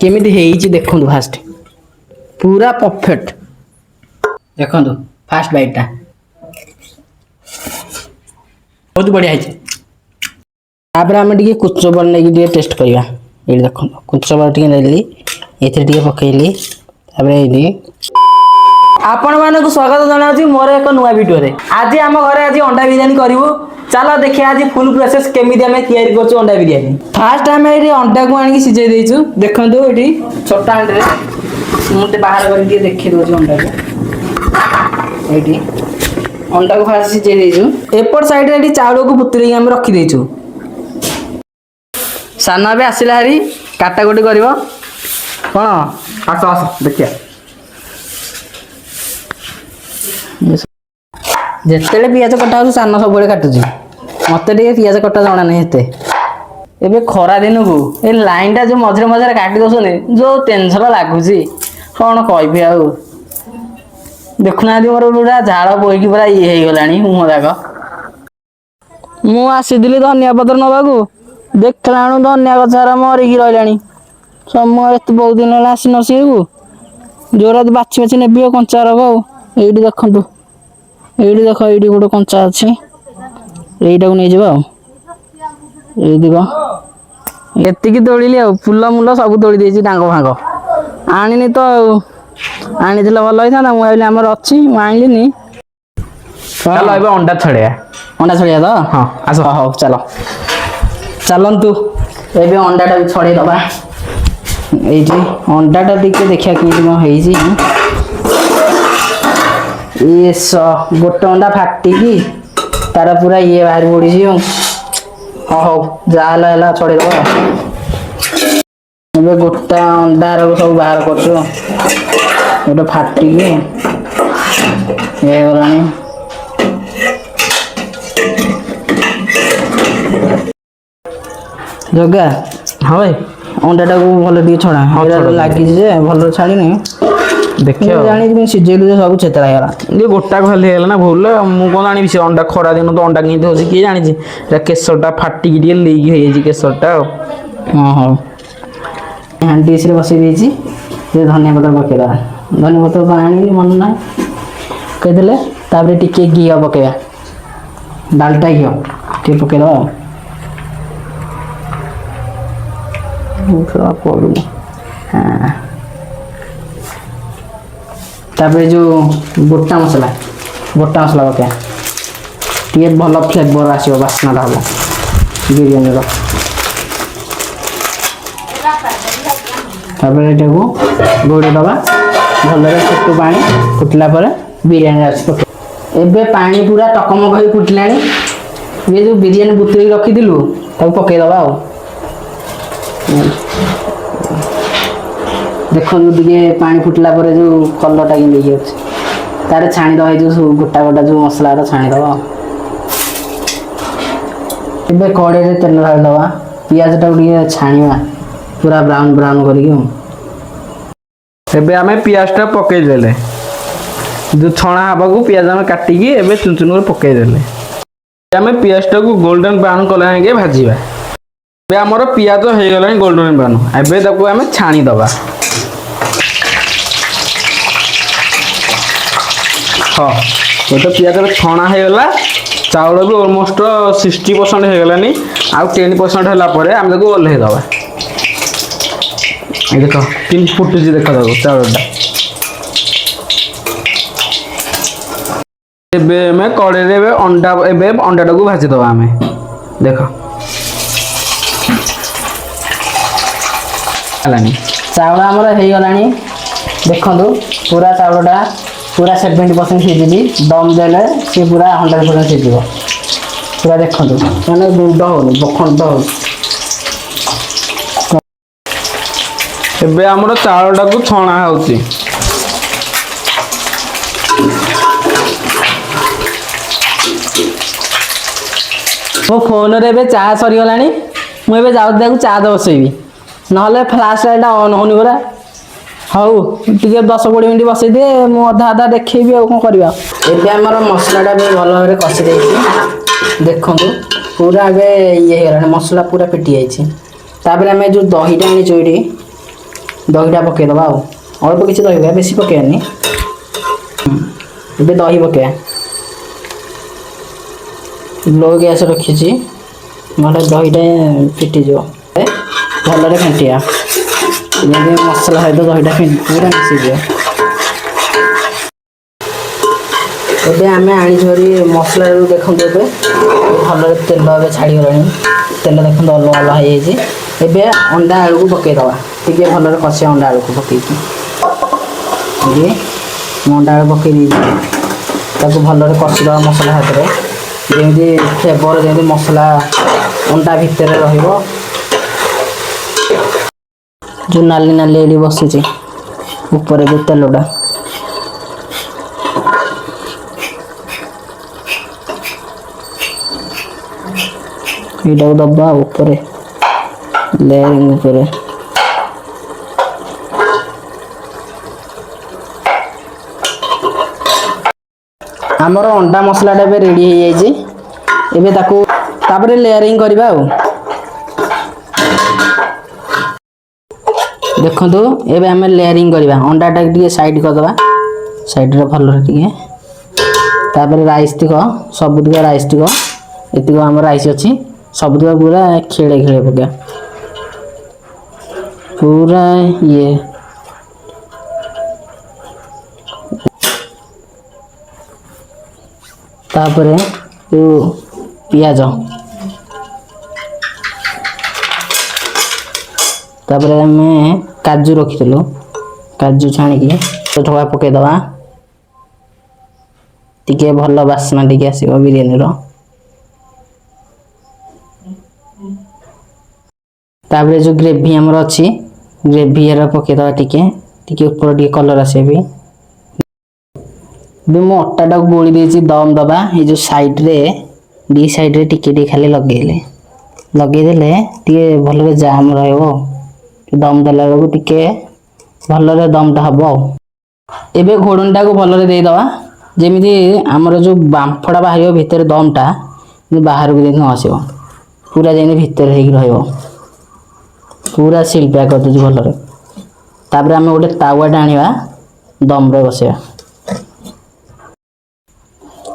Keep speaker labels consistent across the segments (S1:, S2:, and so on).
S1: केमिति हेइची देखंतु फास्ट पूरा परफेक्ट देखंतु फास्ट बाइटटा बहुत बढ़िया है। तापर आम टे कुचबर नहीं टे टेस्ट करवा ये देख कुचबर टे नेली एथे टे पकेली आपण मानक स्वागत जनाऊँ मोर एक नुआ वीडियो रे। आज आम घरे आज अंडा बिरयानी करूँ चलो देखिए आज फुल प्रोसेस केमिति आम तैयारी करछु अंडा बिरयानी। फास्ट आम ये अंडा को आनी सिझे देइछु देखंतु एठी छोटा हांडे मुते बाहर कर देखि दोछु अंडा को एठी अंडा को फास्ट सिझे देइछु एपर साइड रे चाउल को पुतरी हम रखी देइछु। साना भी आसिला हरी काटा गोटी करिवो कोन आस आस देखिया जेतेले पियाज कटा हो साना सब बळे काटुजी मते टे पियाज कटा जाना नहीं हेते एबे खरा दिन को ए लाइन टा जो मझरे मझरे काटी दोसने जो टेंशन लागुची कोन कहबी आ देखुना मोर पूरा झाड़ बोई पूरा ये हे गलानी मुह दाग मु आसी दिली धनिया पत्र नबाकू देखला धनिया गछारा मरिकी रहिलानी समय एत बहुत दिन है आसी नसीबू जोरा बाछी बाछी नेबी कंचा रख ये देखु ये देख ये गोटे कंचा अच्छी यहीटा को नहीं जावा ये देख ये तोड़िली आ फुल मुल सब तोड़ी देसी डांग भांग आनी तो आनी भल होता ना मुझे आमर अच्छी आनी चलो अंडा छड़िया तो हाँ आस हाँ चलो चलतु ये अंडाटा छड़े दबा ये अंडाटा टे देखा कि ये गोटे अंडा फाटिकी तार पूरा ये बाहर पड़ी हाँ हाँ जहाँ छड़े दबा गोटे अंडा सब बाहर कर गोटे फाटिकी ये गलानी जगा हाँ भाई अंडाटा को भल टे छड़ा लगी भल छाड़ी देखिए जानी सिझेलु सब चेतरा ये गोटा खाली है ना भूल मुझे कौन जानी अंडा खरा दिन तो अंडा किए होती किए जानी केसरटा फाटिकी टे लीक हो केसरटा हाँ हाँ हाँ डिश बसई ये धनिया पत्र पकईदा धनिया पत्र तो आनी मन ना कहीदेले टे घी पकईवा डालटा घी टे पकईदा पड़ू हाँ तापर जो गोटा मसला पका टे भल फ्लेवर आसो बास्ना हम बिरयानी ये गोड़े दबा भल फुटू पा फुटला बिरयानी एबे पानी पूरा टकमक हो फुटला ये जो बिरयानी बुतरी रखीलु पकईदबा देखो टे पानी फुटला पर जो कलरटा कि तार छाणीदे जो गोटा गोटा जो मसला छाणीदे ए कड़े तेल ढालीदबा पियाज टा छाणीवा पूरा ब्राउन ब्राउन करके आम पियाज पकईदे जो छणा हवा को पियाज आम काटिकी एबे चुन चुन कर पकईदे आम पियाज टा को गोल्डन ब्राउन कला जाए भाजवा आमर पियाज हो गला गोल्डन ब्राउन एबे आम छाणीदबा हाँ ये तो पियाज छणा होगा चाउल भी ऑलमोस्ट 60% हो गलानी आउ 10% है आम ओल्लैदबा देख तीन फुटुची देख चाउलटा एबे कड़े अंडा अंडाटा को भाजीदबा आम देख चाउल आमर हो गलानी देखु पूरा चाउलटा पूरा 70% सिझी दम देले सी पूरा 100% सिझ पूरा देखो मैंने गुंड हो बखंड हो एबे हमर चाउलटा को छणा होची मो फोन रे एबे चा सरी गलानी मु एबे जाउ देखु चा बसैबी नहले फ्लाश लाइट ऑन होनी पूरा हाउ टे 10-20 मिनट बसई दे मु अधा अधा देखी आ कौन करवा एमर मसलाटा भी भल भाव कषि देखु पूरा ए ये मसला पूरा फिटी जाइए आम जो दहीटा आनी ये दहीटा पकईदबा अल्प किसी दही बेसी पकईबानी ଏବେ ଦହି ପକେଇବା लो गैस रखी नହେଲେ दहीटा फिटिଯିବ भलରେ फेंटिया ଯେମିତି ମସଲା ସହିତ ଦହିଟା ପୁରା ମିଶିଯିବ। ଏବେ ଆମେ ଆଣିଛୁ ଭାରି ମସଲାରୁ ଦେଖନ୍ତୁ ଏବେ ଭଲରେ ତେଲ ଏବେ ଛାଡ଼ିଗଲାଣି ତେଲ ଦେଖନ୍ତୁ ଅଲଗା ଅଲଗା ହେଇଯାଇଛି। ଏବେ ଅଣ୍ଡା ଆଳୁକୁ ପକେଇଦେବା ଟିକେ ଭଲରେ କଷିବା ଅଣ୍ଡା ଆଳୁକୁ ପକେଇକି ଅଣ୍ଡା ଆଳୁ ପକେଇ ଦେଇଛି ତାକୁ ଭଲରେ କଷିଦେବା ମସଲା ହାତରେ ଯେମିତି ଫ୍ଲେଭର ଯେମିତି ମସଲା ଅଣ୍ଡା ଭିତରେ ରହିବ। जो नाली नाली एडी बसी ऊपर जो तेलटा यहाँ दबा ऊपर लेयरिंग ऊपर आमर अंडा मसलाटा रेडी हो जाए लेयरिंग करवा देखो एबे आम लेयरिंग करवा अंडाटा टे साइड करदे साइड भल टे राइस तिक सबुतिक राइस तिक ये आम राइस अच्छी सबुतिक पूरा खेड़े खेड़े पका पूरा ये तापरे पियाज तापर आम काजू रखीलु काजू छाणिकी ठोका पकईदबा टिके भल बास्ना टिके आसो बिरियानी तापर जो ग्रेवी आमर अच्छी ग्रेवी पकईदबा टिके टिके ऊपर टिके कलर आसे भी मु अट्टा गोली देसी दम दबा ये जो साइड रे दी साइड रे टिके टिके खाली लगेदेले टिके भल जाम रहिबो दम देला बेलू टिके भलरे दमटा हम एबे घोड़नटा को भलरे देदबा जेमिति हमर जो बांफड़ा बाहर भितर दमटा बाहर को न आसो पूरा जेमिति भितर हेक रहिबो पूरा सील पैक कर दे भलरे तापर आम गोटे तावाटा आनिबा दम रे बसेबा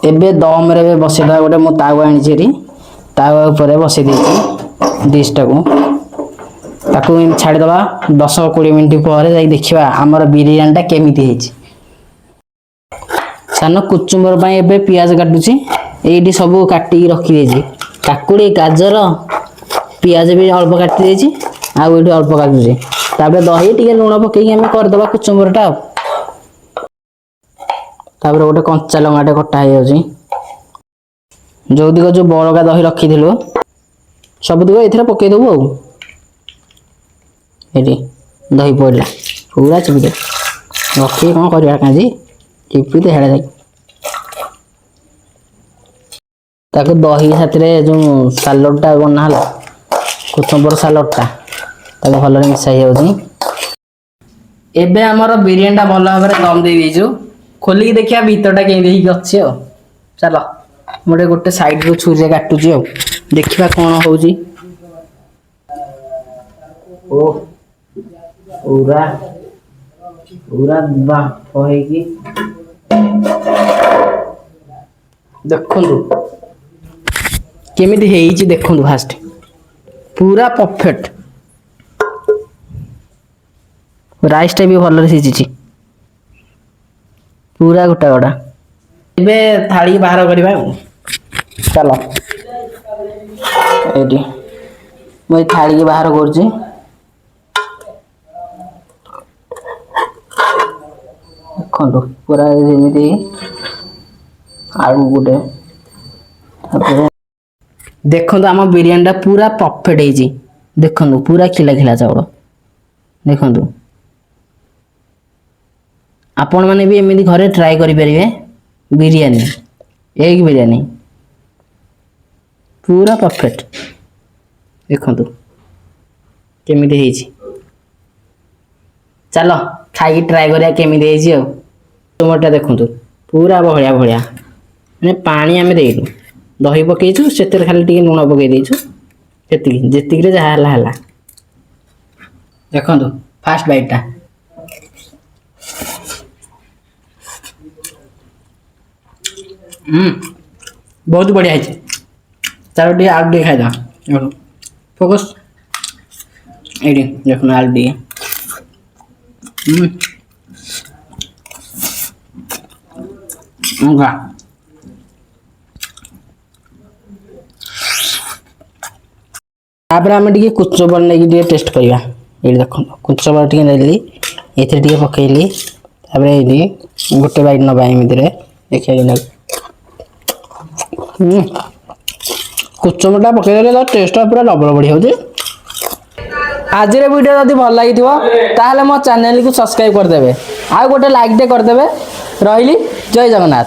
S1: एबे दम रे बसेदा गोटे मो तावा आनी तावा ऊपर बसे देछि डिशटा को ताकू छाड़ीदबा 10-20 मिनट पर देखा आमर बिरियानीटा केमिति हेछि सान कुचुम्बर पाई एबे पियाज काटुची एठी सब काटी रखी देछि काकुड़ी गाजर पियाज भी अल्प काटी देछि आ एठी अल्प काटुची तापर दही टिके लूण पकेई हम करदबा कुचुम्बरटा तापर गोटे कंचा लंगाटे कटा हो जाउची जोदिक जो बड़का दही रखीथिलु सबुदिक एथिरे पकेई देबो ये दही पड़ा पूरा चिपके रखी कौन करवा कहीं चिपी तो हेड़ा ताको दही साथ जो सालडटा बनाला कुचुम्बर सालडटा ताको भल मिसाई जाउची एबे हमर बिरियानीटा भल भाव दम दे दीजु खोलिकी देखिया भीतरटा केंदी अच्छी चलो मोटे गोटे साइड रो छुरी काटुची देखिबा कौन होउची ओ पूरा पूरा बाफ होगी देखंतु केमिति हेइची देखंतु फास्ट पूरा परफेक्ट राइस टा भी भल सिझिची पूरा गोटा गोटा एबे थाली बाहर करबा चलो एडी मैं थाली के बाहर करची देखो पूरा जमी आलू गोटे देखो आम बिरियानीटा पूरा परफेक्ट है देखो पूरा खिला खिला चाउल देखो आपण मैंने भी एमती घरे ट्राए करें बिरियानी एग बिरियानी पूरा परफेक्ट देखो केमिति हेछि चलो खाई ट्राए करिया केमिति हेछि टमाटो देखो पूरा भलिया भलिया माने पानी आमे देइलु दही पकेइछु सेतेर खाली टिके लूण पकेइ देइछु सेतिकी जेतिकी रे जहा हला हला देखो फास्ट बाइटा बहुत बढ़िया है। चलो टे आलू टे खाइदा फोकस एडी देखो आलू टे वाह तापर आम टे कुचबर नहीं टेस्ट करवा ये देख कुचबर टे नेली ये पकईली गोटे बाइट नवा एमती देखिए कुचमटा पकईदे टेस्ट पूरा डबल बढ़िया हो। आज वीडियो जब भल लगी ताहले मो चैनल को सब्सक्राइब करदे आ गोटे लाइक टे करदे रही जय जगन्नाथ।